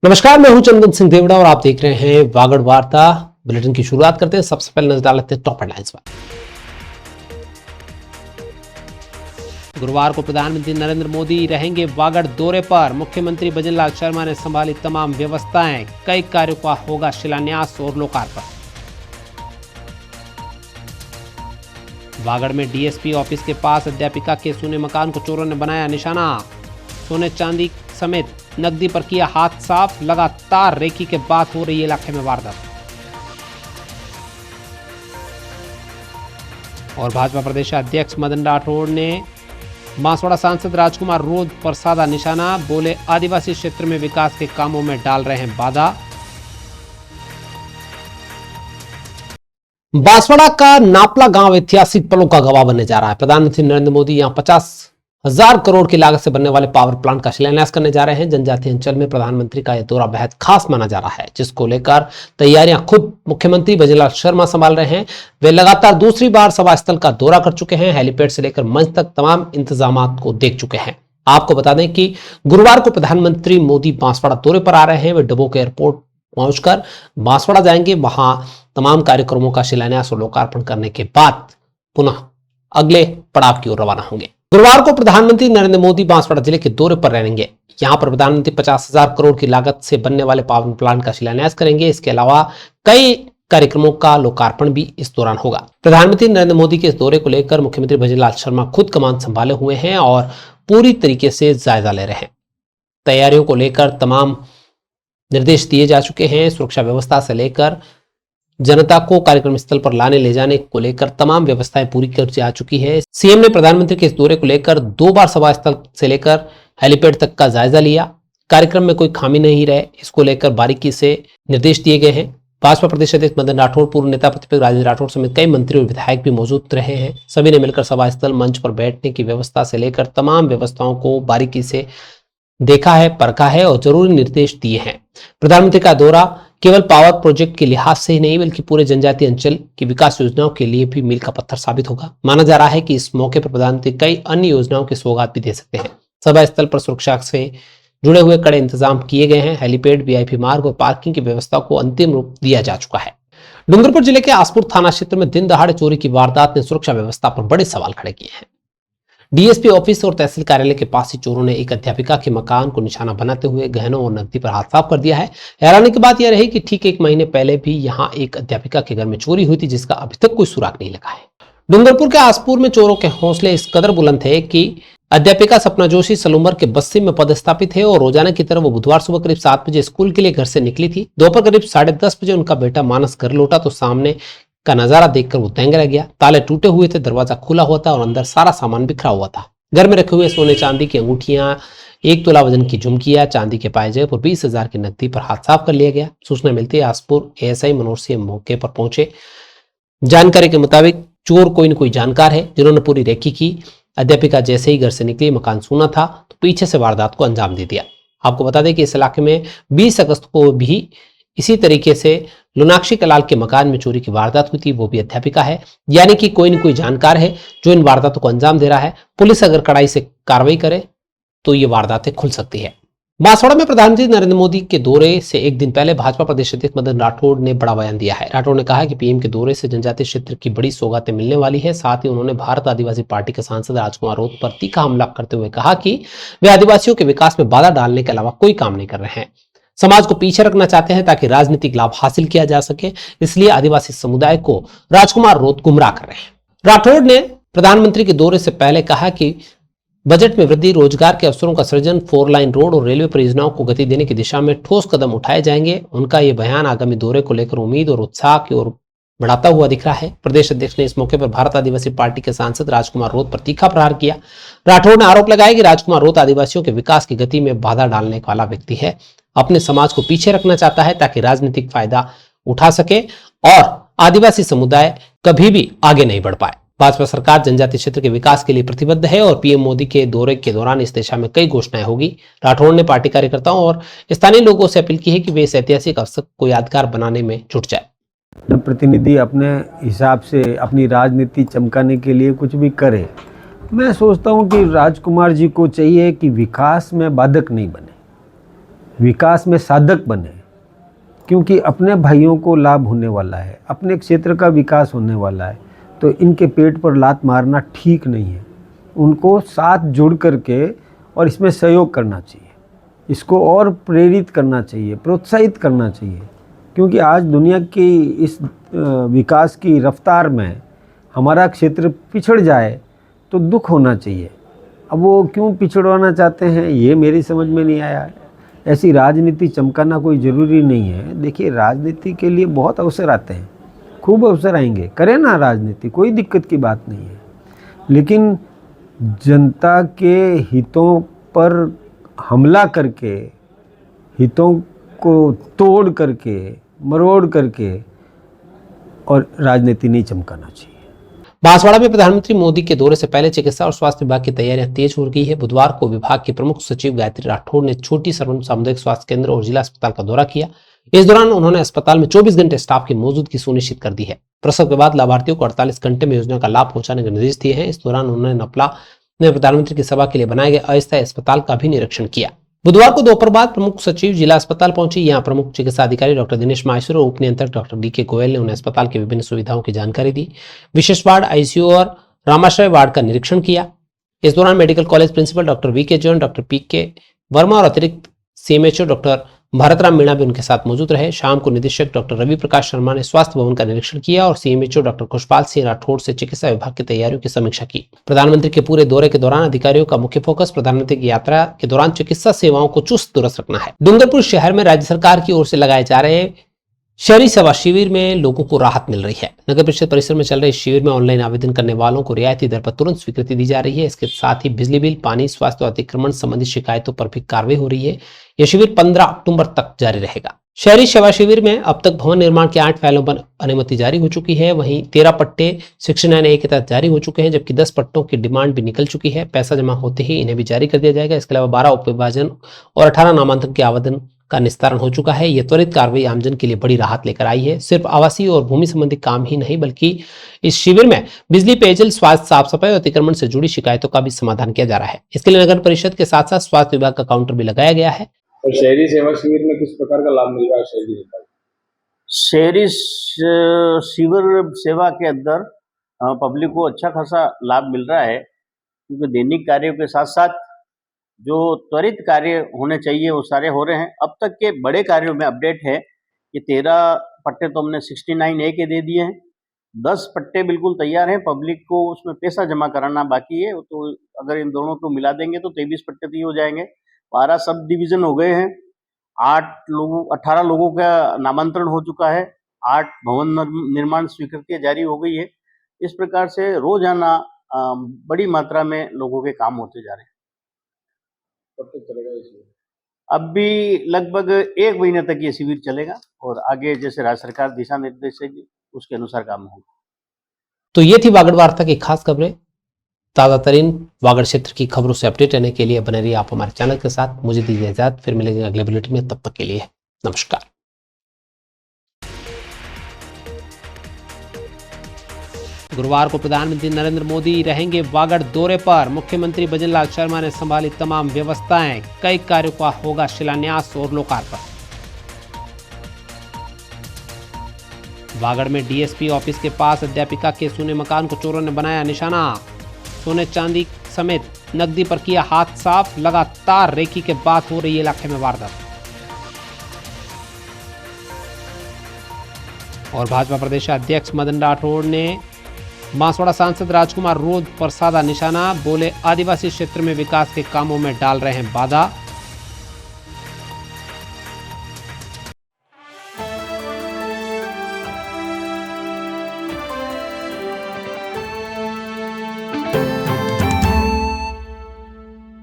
नमस्कार, मैं हूं चंदन सिंह देवड़ा और आप देख रहे हैं वागड़ वार्ता। बुलेटिन की शुरुआत करते हैं। सबसे पहले नजर डाल लेते हैं टॉप हेडलाइंस पर। गुरुवार को प्रधानमंत्री नरेंद्र मोदी रहेंगे वागड़ दौरे पर। मुख्यमंत्री भजनलाल शर्मा ने संभाली तमाम व्यवस्थाएं। कई कार्यों का होगा शिलान्यास और लोकार्पण। वागड़ में डीएसपी ऑफिस के पास अध्यापिका के सोने मकान को चोरों ने बनाया निशाना। सोने चांदी समेत नकदी पर किया हाथ साफ। लगातार रेकी के बाद हो रही इलाके में वारदात। और भाजपा प्रदेश अध्यक्ष मदन राठौड़ ने बांसवाड़ा सांसद राजकुमार रोध पर साधा निशाना। बोले, आदिवासी क्षेत्र में विकास के कामों में डाल रहे हैं बाधा। बांसवाड़ा का नापला गांव ऐतिहासिक पलों का गवाह बनने जा रहा है। प्रधानमंत्री नरेंद्र मोदी यहां 50,000 करोड़ की लागत से बनने वाले पावर प्लांट का शिलान्यास करने जा रहे हैं। जनजातीय अंचल में प्रधानमंत्री का यह दौरा बेहद खास माना जा रहा है, जिसको लेकर तैयारियां खुद मुख्यमंत्री भजनलाल शर्मा संभाल रहे हैं। वे लगातार दूसरी बार सभा स्थल का दौरा कर चुके हैं। हेलीपैड से लेकर मंच तक तमाम इंतजाम को देख चुके हैं। आपको बता दें कि गुरुवार को प्रधानमंत्री मोदी बांसवाड़ा दौरे पर आ रहे हैं। वे डबोक एयरपोर्ट पहुंचकर बांसवाड़ा जाएंगे। वहां तमाम कार्यक्रमों का शिलान्यास और लोकार्पण करने के बाद पुनः अगले पड़ाव की ओर रवाना होंगे। गुरुवार को प्रधानमंत्री नरेंद्र मोदी बांसवाड़ा जिले के दौरे पर रहेंगे। यहां पर प्रधानमंत्री 50,000 करोड़ की लागत से बनने वाले पावर प्लांट का शिलान्यास करेंगे। इसके अलावा कई कार्यक्रमों का लोकार्पण भी इस दौरान होगा। प्रधानमंत्री नरेंद्र मोदी के इस दौरे को लेकर मुख्यमंत्री भजनलाल शर्मा खुद कमान संभाले हुए हैं और पूरी तरीके से जायजा ले रहे हैं। तैयारियों को लेकर तमाम निर्देश दिए जा चुके हैं। सुरक्षा व्यवस्था से लेकर जनता को कार्यक्रम स्थल पर लाने ले जाने को लेकर तमाम व्यवस्थाएं पूरी कर जा चुकी है। सीएम ने प्रधानमंत्री के इस दौरे को लेकर 2 बार सभा स्थल से लेकर हेलीपैड तक का जायजा लिया। कार्यक्रम में कोई खामी नहीं रहे, इसको लेकर बारीकी से निर्देश दिए गए हैं। भाजपा प्रदेश अध्यक्ष मदन राठौड़, पूर्व नेता प्रतिपक्ष राजेंद्र राठौड़ समेत कई मंत्री और विधायक भी मौजूद रहे हैं। सभी ने मिलकर सभा स्थल, मंच पर बैठने की व्यवस्था से लेकर तमाम व्यवस्थाओं को बारीकी से देखा है, परखा है और जरूरी निर्देश दिए हैं। प्रधानमंत्री का दौरा केवल पावर प्रोजेक्ट के लिहाज से ही नहीं, बल्कि पूरे जनजातीय अंचल की विकास योजनाओं के लिए भी मील का पत्थर साबित होगा। माना जा रहा है कि इस मौके पर प्रधानमंत्री कई अन्य योजनाओं की सौगात भी दे सकते हैं। सभा स्थल पर सुरक्षा से जुड़े हुए कड़े इंतजाम किए गए हैं। हेलीपैड, वीआईपी मार्ग और पार्किंग की व्यवस्था को अंतिम रूप दिया जा चुका है। डूंगरपुर जिले के आसपुर थाना क्षेत्र में दिन दहाड़े चोरी की वारदात ने सुरक्षा व्यवस्था पर बड़े सवाल खड़े किए हैं। डीएसपी ऑफिस और तहसील कार्यालय के पास ही चोरों ने एक अध्यापिका के मकान को निशाना बनाते हुए गहनों और नकदी पर हाथ साफ कर दिया है। हैरानी की बात यह रही कि ठीक 1 महीने पहले भी यहां एक अध्यापिका के घर में चोरी हुई थी, जिसका अभी तक कोई सुराग नहीं लगा है। डूंगरपुर के आसपुर में चोरों के हौसले इस कदर बुलंद थे कि अध्यापिका सपना जोशी सलूमर के बस्ती में पदस्थापित है और रोजाना की तरह वो बुधवार सुबह करीब 7 बजे स्कूल के लिए घर से निकली थी। दोपहर करीब 10:30 बजे उनका बेटा मानस घर लौटा तो सामने का नजारा देखकर वो दंग रह गया। ताले टूटे हुए थे, दरवाजा खुला हुआ था और अंदर सारा सामान बिखरा हुआ था। घर में रखे हुए सोने चांदी की अंगूठियां, 1 तोला वजन की झुमकियां, चांदी के पायजेब और 20,000 की नकदी पर हाथ साफ कर लिया गया। सूचना मिलती है आसपुर एएसआई मनोज सिंह मौके पर पहुंचे। जानकारी के मुताबिक चोर कोई न कोई जानकार है, जिन्होंने पूरी रेकी की। अध्यापिका जैसे ही घर से निकली, मकान सूना था तो पीछे से वारदात को अंजाम दे दिया। आपको बता दें कि इस इलाके में 20 अगस्त को भी इसी तरीके से लुनाक्षी कलाल के मकान में चोरी की वारदात हुई थी। वो भी अध्यापिका है, यानी कि कोई न कोई जानकार है जो इन वारदातों को अंजाम दे रहा है। पुलिस अगर कड़ाई से कार्रवाई करे तो ये वारदातें खुल सकती है। बांसवाड़ा में प्रधानमंत्री नरेंद्र मोदी के दौरे से एक दिन पहले भाजपा प्रदेश अध्यक्ष मदन राठौड़ ने बड़ा बयान दिया है। राठौड़ ने कहा कि पीएम के दौरे से जनजातीय क्षेत्र की बड़ी सौगातें मिलने वाली है। साथ ही उन्होंने भारत आदिवासी पार्टी के सांसद राजकुमार रोध पर तीखा हमला करते हुए कहा कि वे आदिवासियों के विकास में बाधा डालने के अलावा कोई काम नहीं कर रहे हैं। समाज को पीछे रखना चाहते हैं ताकि राजनीतिक लाभ हासिल किया जा सके, इसलिए आदिवासी समुदाय को राजकुमार रोध गुमराह कर रहे हैं। राठौड़ ने प्रधानमंत्री के दौरे से पहले कहा कि बजट में वृद्धि, रोजगार के अवसरों का सृजन, 4 लाइन रोड और रेलवे परियोजनाओं को गति देने की दिशा में ठोस कदम उठाए जाएंगे। उनका यह बयान आगामी दौरे को लेकर उम्मीद और उत्साह की ओर बढ़ाता हुआ दिख रहा है। प्रदेश अध्यक्ष ने इस मौके पर भारत आदिवासी पार्टी के सांसद राजकुमार रोध पर तीखा प्रहार किया। राठौड़ ने आरोप लगाया कि राजकुमार रोध आदिवासियों के विकास की गति में बाधा डालने वाला व्यक्ति है, अपने समाज को पीछे रखना चाहता है ताकि राजनीतिक फायदा उठा सके और आदिवासी समुदाय कभी भी आगे नहीं बढ़ पाए। भाजपा सरकार जनजातीय क्षेत्र के विकास के लिए प्रतिबद्ध है और पीएम मोदी के दौरे के दौरान इस दिशा में कई घोषणाएं होगी। राठौड़ ने पार्टी कार्यकर्ताओं और स्थानीय लोगों से अपील की है कि वे इस ऐतिहासिक अवसर को यादगार बनाने में जुट जाए। प्रतिनिधि अपने हिसाब से अपनी राजनीति चमकाने के लिए कुछ भी करे, मैं सोचता हूं कि राजकुमार जी को चाहिए कि विकास में बाधक नहीं बने। विकास में साधक बने, क्योंकि अपने भाइयों को लाभ होने वाला है, अपने क्षेत्र का विकास होने वाला है, तो इनके पेट पर लात मारना ठीक नहीं है। उनको साथ जुड़ करके और इसमें सहयोग करना चाहिए, इसको और प्रेरित करना चाहिए, प्रोत्साहित करना चाहिए, क्योंकि आज दुनिया की इस विकास की रफ्तार में हमारा क्षेत्र पिछड़ जाए तो दुख होना चाहिए। अब वो क्यों पिछड़वाना चाहते हैं ये मेरी समझ में नहीं आया है। ऐसी राजनीति चमकाना कोई ज़रूरी नहीं है। देखिए, राजनीति के लिए बहुत अवसर आते हैं, खूब अवसर आएंगे, करें ना राजनीति, कोई दिक्कत की बात नहीं है, लेकिन जनता के हितों पर हमला करके, हितों को तोड़ करके, मरोड़ करके और राजनीति नहीं चमकाना चाहिए। बांसवाड़ा में प्रधानमंत्री मोदी के दौरे से पहले चिकित्सा और स्वास्थ्य विभाग की तैयारियां तेज हो गई है। बुधवार को विभाग के प्रमुख सचिव गायत्री राठौड़ ने छोटी सरवण सामुदायिक स्वास्थ्य केंद्र और जिला अस्पताल का दौरा किया। इस दौरान उन्होंने अस्पताल में 24 घंटे स्टाफ की मौजूदगी सुनिश्चित कर दी है। प्रसव के बाद लाभार्थियों को 48 घंटे में योजना का लाभ पहुंचाने के निर्देश दिए हैं। इस दौरान उन्होंने नपला में प्रधानमंत्री की सभा के लिए बनाए गए अस्थायी अस्पताल का भी निरीक्षण किया। बुधवार को दोपहर बाद प्रमुख सचिव जिला अस्पताल पहुंचे। यहां प्रमुख चिकित्सा अधिकारी डॉक्टर दिनेश माहेश्वर और उप नियंत्रक डॉक्टर डी.के. गोयल ने उन्हें अस्पताल की विभिन्न सुविधाओं की जानकारी दी। विशेष वार्ड, आईसीयू और रामाश्रय वार्ड का निरीक्षण किया। इस दौरान medical college principal doctor V K. Jain, doctor P K. Verma और अतिरिक्त सीएमएचओ डॉक्टर भरतराम मीणा भी उनके साथ मौजूद रहे। शाम को निदेशक डॉक्टर रवि प्रकाश शर्मा ने स्वास्थ्य भवन का निरीक्षण किया और सीएमएचओ डॉक्टर खुशपाल सिंह राठौड़ से चिकित्सा विभाग की तैयारियों की समीक्षा की। प्रधानमंत्री के पूरे दौरे के दौरान अधिकारियों का मुख्य फोकस प्रधानमंत्री की यात्रा के दौरान चिकित्सा सेवाओं को चुस्त दुरुस्त रखना है। डूंगरपुर शहर में राज्य सरकार की ओर से लगाए जा रहे शहरी सेवा शिविर में लोगों को राहत मिल रही है। नगर परिषद परिसर में चल रहे शिविर में ऑनलाइन आवेदन करने वालों को रियायती दर पर तुरंत स्वीकृति दी जा रही है। इसके साथ ही बिजली बिल, पानी, स्वास्थ्य और अतिक्रमण संबंधी शिकायतों पर भी कार्रवाई हो रही है। यह शिविर 15 अक्टूबर तक जारी रहेगा। शहरी सेवा शिविर में अब तक भवन निर्माण के 8 फाइलों पर अनुमति जारी हो चुकी है। वहीं 13 पट्टे 69A के तहत जारी हो चुके हैं, जबकि 10 पट्टों की डिमांड भी निकल चुकी है। पैसा जमा होते ही इन्हें भी जारी कर दिया जाएगा। इसके अलावा 12 उपविभाजन और 18 नामांतरण के आवेदन का निस्तारण हो चुका है। यह त्वरित कार्रवाई आमजन के लिए बड़ी राहत लेकर आई है। सिर्फ आवासीय और भूमि संबंधी काम ही नहीं, बल्कि इस शिविर में बिजली, पेयजल, स्वास्थ्य, साफ सफाई और अतिक्रमण से जुड़ी शिकायतों का भी समाधान किया जा रहा है। इसके लिए नगर परिषद के साथ साथ स्वास्थ्य विभाग का काउंटर भी लगाया गया है। और शहरी सेवा शिविर में किस प्रकार का लाभ मिल रहा है? शहरी शिविर सेवा के अंदर पब्लिक को अच्छा खासा लाभ मिल रहा है, क्योंकि दैनिक कार्यों के साथ साथ जो त्वरित कार्य होने चाहिए वो सारे हो रहे हैं। अब तक के बड़े कार्यों में अपडेट है कि 13 पट्टे तो हमने 69A के दे दिए हैं, 10 पट्टे बिल्कुल तैयार हैं, पब्लिक को उसमें पैसा जमा कराना बाकी है। तो अगर इन दोनों को मिला देंगे तो 23 पट्टे तो ये हो जाएंगे। 12 सब डिवीजन हो गए हैं, 18 लोगों का नामांतरण हो चुका है, 8 भवन निर्माण स्वीकृतियां जारी हो गई है। इस प्रकार से रोजाना बड़ी मात्रा में लोगों के काम होते जा रहे हैं। कब तक चलेगा ये शिविर? अब भी लगभग 1 महीने तक ये शिविर चलेगा और आगे जैसे राज्य सरकार दिशा निर्देश देगी उसके अनुसार काम होगा। तो ये थी वागड़ वार्ता की खास खबरें। ताजा तरीन वागड़ क्षेत्र की खबरों से अपडेट रहने के लिए बने रहिए आप हमारे चैनल के साथ। मुझे दीजिए इजाजत, फिर मिलेंगे अगले बुलेटिन में। तब तक के लिए नमस्कार। गुरुवार को प्रधानमंत्री नरेंद्र मोदी रहेंगे वागड़ दौरे पर। मुख्यमंत्री भजनलाल शर्मा ने संभाली तमाम व्यवस्थाएं। कई कार्यों का होगा शिलान्यास और लोकार्पण। वागड़ में डीएसपी ऑफिस के पास अध्यापिका के सोने मकान को चोरों ने बनाया निशाना। सोने चांदी समेत नकदी पर किया हाथ साफ। लगातार रेकी के बाद हो रही इलाके में वारदात। और भाजपा प्रदेश अध्यक्ष मदन राठौड़ ने बांसवाड़ा सांसद राजकुमार रोध पर साधा निशाना। बोले, आदिवासी क्षेत्र में विकास के कामों में डाल रहे हैं बाधा।